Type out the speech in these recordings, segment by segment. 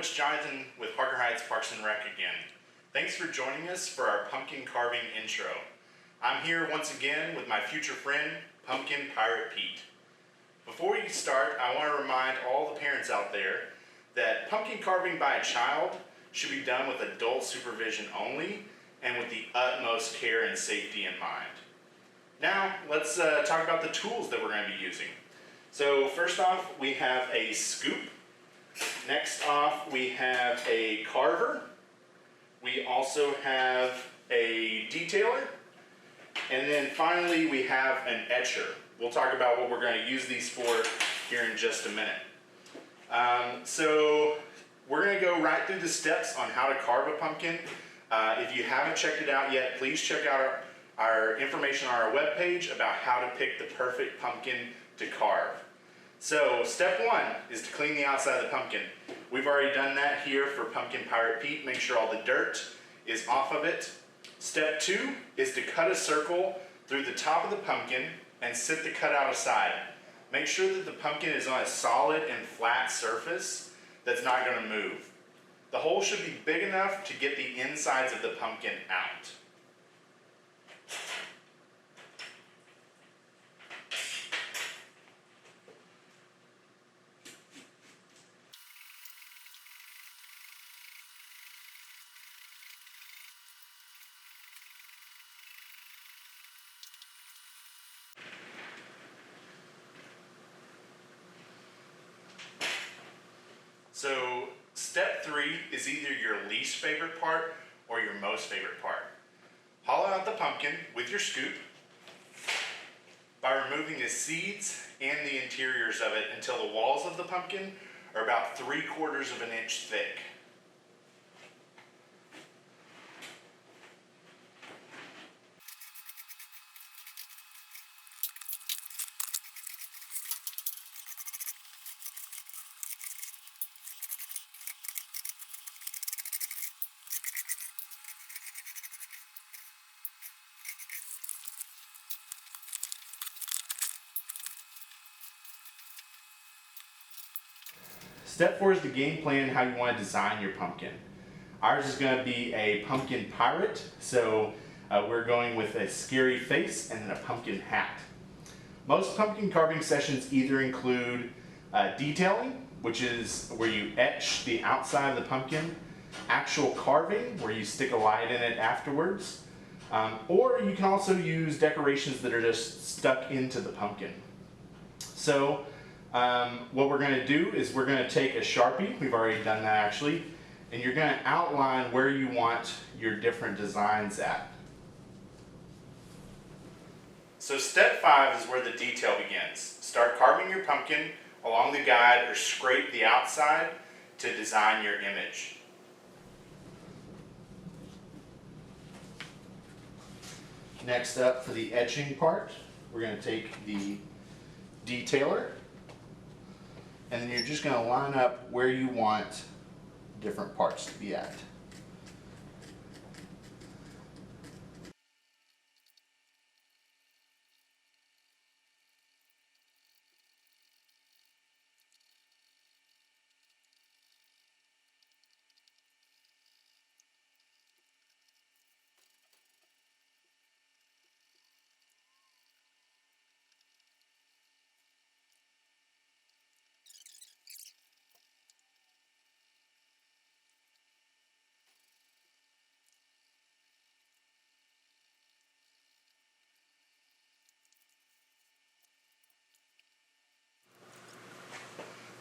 it's Jonathan with Harker Heights Parks and Rec again. Thanks for joining us for our pumpkin carving intro. I'm here once again with my future friend, Pumpkin Pirate Pete. Before we start, I want to remind all the parents out there that pumpkin carving by a child should be done with adult supervision only and with the utmost care and safety in mind. Now, let's talk about the tools that we're going to be using. So first off, we have a scoop. Next off, we have a carver. We also have a detailer. And then finally, we have an etcher. We'll talk about what we're going to use these for here in just a minute. So we're going to go right through the steps on how to carve a pumpkin. If you haven't checked it out yet, please check out our information on our webpage about how to pick the perfect pumpkin to carve. So step one is to clean the outside of the pumpkin. We've already done that here for Pumpkin Pirate Pete. Make sure all the dirt is off of it. Step two is to cut a circle through the top of the pumpkin and sit the cutout aside. Make sure that the pumpkin is on a solid and flat surface that's not going to move. The hole should be big enough to get the insides of the pumpkin out. So step three is either your least favorite part or your most favorite part. Hollow out the pumpkin with your scoop by removing the seeds and the interiors of it until the walls of the pumpkin are about 3/4 of an inch thick. Step four is the game plan how you want to design your pumpkin. Ours is going to be a pumpkin pirate, so we're going with a scary face and then a pumpkin hat. Most pumpkin carving sessions either include detailing, which is where you etch the outside of the pumpkin, actual carving, where you stick a light in it afterwards, or you can also use decorations that are just stuck into the pumpkin. So what we're going to do is we're going to take a Sharpie, we've already done that actually, and you're going to outline where you want your different designs at. So step five is where the detail begins. Start carving your pumpkin along the guide or scrape the outside to design your image. Next up, for the etching part, we're going to take the detailer, and then you're just going to line up where you want different parts to be at.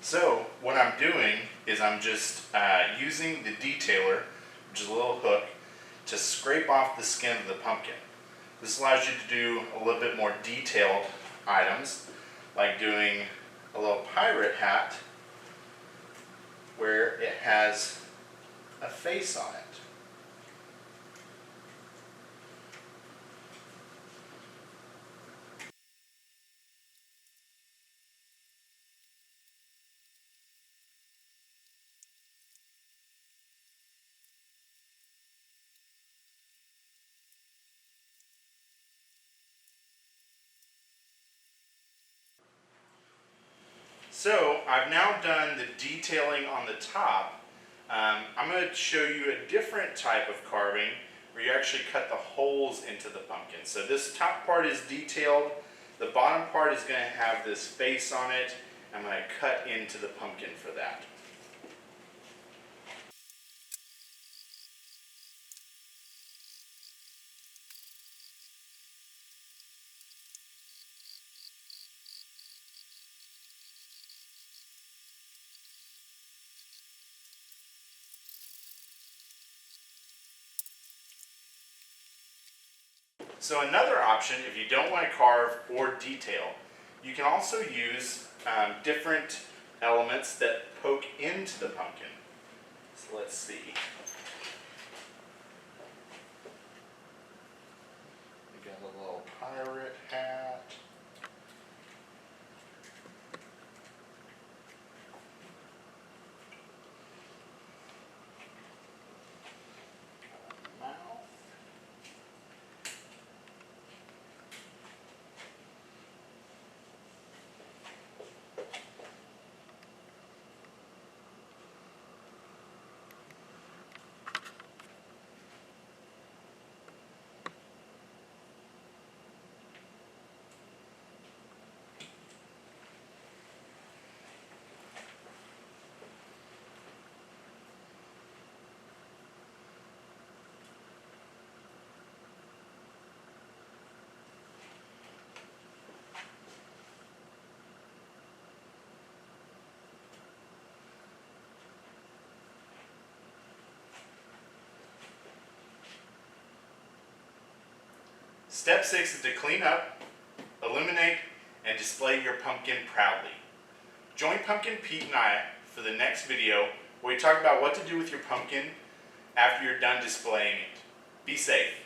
So what I'm doing is I'm just using the detailer, which is a little hook, to scrape off the skin of the pumpkin. This allows you to do a little bit more detailed items, like doing a little pirate hat where it has a face on it. So I've now done the detailing on the top, I'm going to show you a different type of carving where you actually cut the holes into the pumpkin. So this top part is detailed. The bottom part is going to have this face on it. I'm going to cut into the pumpkin for that. So another option, if you don't want to carve or detail, you can also use different elements that poke into the pumpkin. So let's see. We got a little pirate hat. Mouth. Step 6 is to clean up, illuminate, and display your pumpkin proudly. Join Pumpkin Pete and I for the next video where we talk about what to do with your pumpkin after you're done displaying it. Be safe.